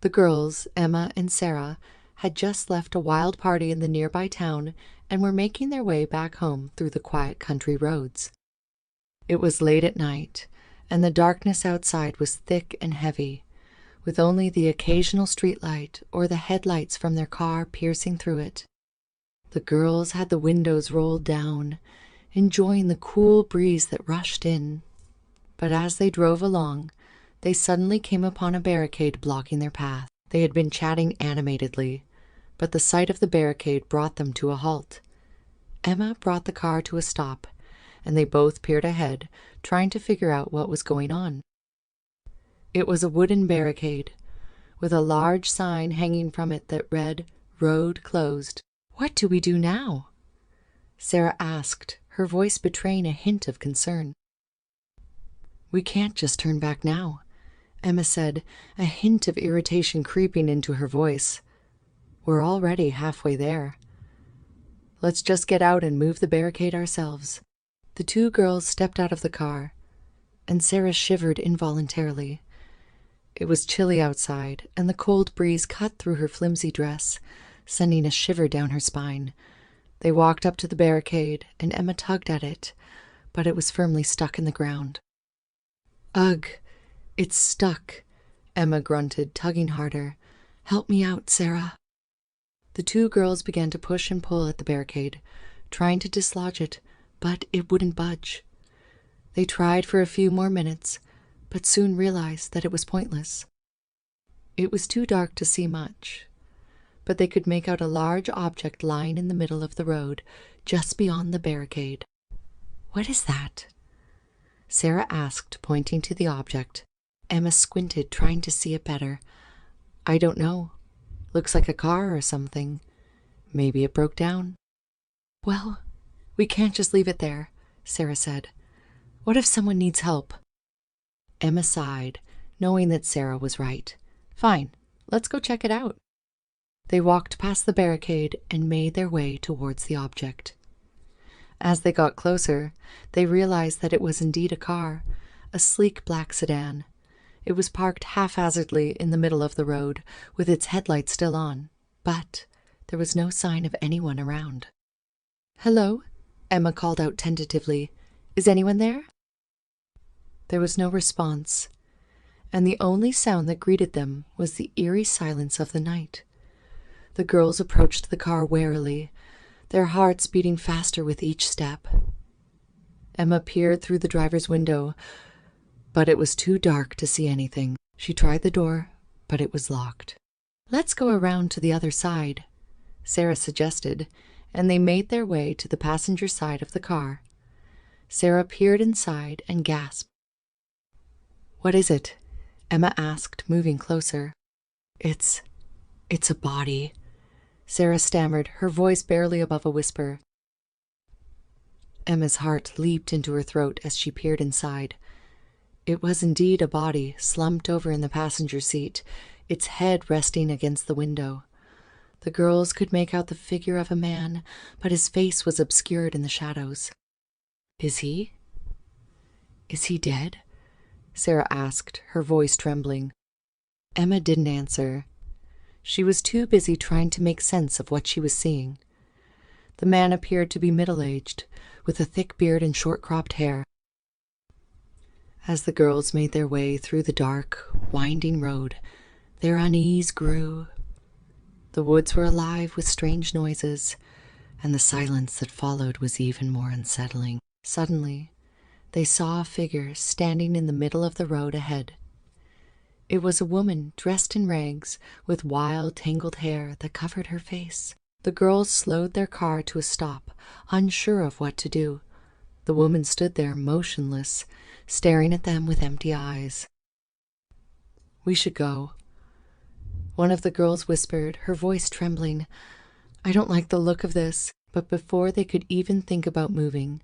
The girls, Emma and Sarah, had just left a wild party in the nearby town and were making their way back home through the quiet country roads. It was late at night, and the darkness outside was thick and heavy, with only the occasional streetlight or the headlights from their car piercing through it. The girls had the windows rolled down, enjoying the cool breeze that rushed in. But as they drove along, they suddenly came upon a barricade blocking their path. They had been chatting animatedly, but the sight of the barricade brought them to a halt. Emma brought the car to a stop, and they both peered ahead, trying to figure out what was going on. It was a wooden barricade, with a large sign hanging from it that read, "Road closed." "What do we do now?" Sarah asked, her voice betraying a hint of concern. "We can't just turn back now," Emma said, a hint of irritation creeping into her voice. "We're already halfway there. Let's just get out and move the barricade ourselves." The two girls stepped out of the car, and Sarah shivered involuntarily. It was chilly outside, and the cold breeze cut through her flimsy dress, sending a shiver down her spine. They walked up to the barricade, and Emma tugged at it, but it was firmly stuck in the ground. "Ugh, it's stuck," Emma grunted, tugging harder. "Help me out, Sarah." The two girls began to push and pull at the barricade, trying to dislodge it, but it wouldn't budge. They tried for a few more minutes, but soon realized that it was pointless. It was too dark to see much, but they could make out a large object lying in the middle of the road, just beyond the barricade. "What is that?" Sarah asked, pointing to the object. Emma squinted, trying to see it better. "I don't know. Looks like a car or something. Maybe it broke down." "Well, we can't just leave it there," Sarah said. "What if someone needs help?" Emma sighed, knowing that Sarah was right. "Fine, let's go check it out." They walked past the barricade and made their way towards the object. As they got closer, they realized that it was indeed a car, a sleek black sedan. It was parked haphazardly in the middle of the road, with its headlights still on, but there was no sign of anyone around. "Hello?" Emma called out tentatively. "Is anyone there?" There was no response, and the only sound that greeted them was the eerie silence of the night. The girls approached the car warily, their hearts beating faster with each step. Emma peered through the driver's window, but it was too dark to see anything. She tried the door, but it was locked. "Let's go around to the other side," Sarah suggested, and they made their way to the passenger side of the car. Sarah peered inside and gasped. "What is it?" Emma asked, moving closer. It's a body," Sarah stammered, her voice barely above a whisper. Emma's heart leaped into her throat as she peered inside. It was indeed a body, slumped over in the passenger seat, its head resting against the window. The girls could make out the figure of a man, but his face was obscured in the shadows. Is he dead?" Sarah asked, her voice trembling. Emma didn't answer. She was too busy trying to make sense of what she was seeing. The man appeared to be middle-aged, with a thick beard and short-cropped hair. As the girls made their way through the dark, winding road, their unease grew. The woods were alive with strange noises, and the silence that followed was even more unsettling. Suddenly, they saw a figure standing in the middle of the road ahead. It was a woman dressed in rags, with wild, tangled hair that covered her face. The girls slowed their car to a stop, unsure of what to do. The woman stood there, motionless, staring at them with empty eyes. "We should go," one of the girls whispered, her voice trembling. "I don't like the look of this." But before they could even think about moving,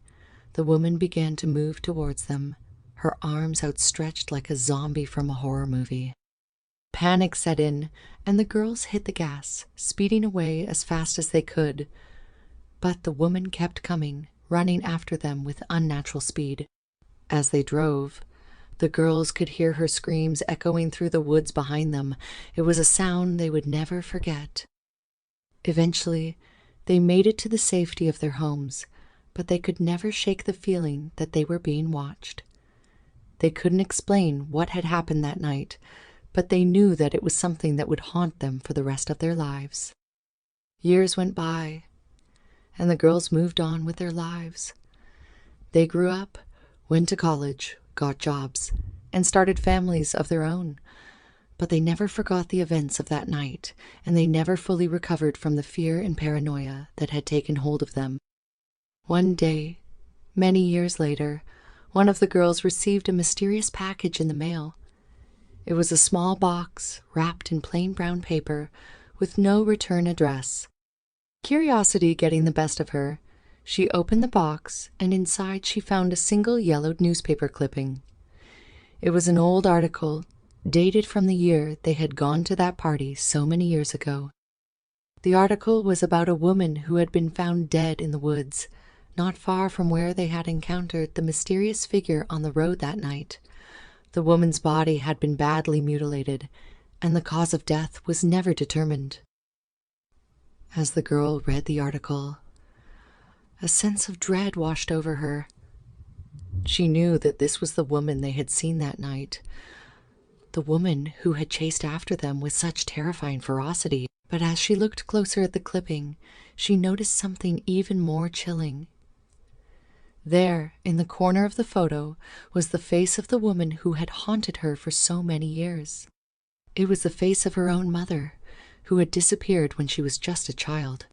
the woman began to move towards them, her arms outstretched like a zombie from a horror movie. Panic set in, and the girls hit the gas, speeding away as fast as they could. But the woman kept coming, running after them with unnatural speed. As they drove, The girls could hear her screams echoing through the woods behind them. It was a sound they would never forget. Eventually, they made it to the safety of their homes, but they could never shake the feeling that they were being watched. They couldn't explain what had happened that night, but they knew that it was something that would haunt them for the rest of their lives. Years went by, and the girls moved on with their lives. They grew up, went to college, got jobs, and started families of their own. But they never forgot the events of that night, and they never fully recovered from the fear and paranoia that had taken hold of them. One day, many years later, one of the girls received a mysterious package in the mail. It was a small box wrapped in plain brown paper with no return address. Curiosity getting the best of her, she opened the box, and inside she found a single yellowed newspaper clipping. It was an old article, dated from the year they had gone to that party so many years ago. The article was about a woman who had been found dead in the woods, not far from where they had encountered the mysterious figure on the road that night. The woman's body had been badly mutilated, and the cause of death was never determined. As the girl read the article, a sense of dread washed over her. She knew that this was the woman they had seen that night, the woman who had chased after them with such terrifying ferocity. But as she looked closer at the clipping, she noticed something even more chilling. There, in the corner of the photo, was the face of the woman who had haunted her for so many years. It was the face of her own mother, who had disappeared when she was just a child.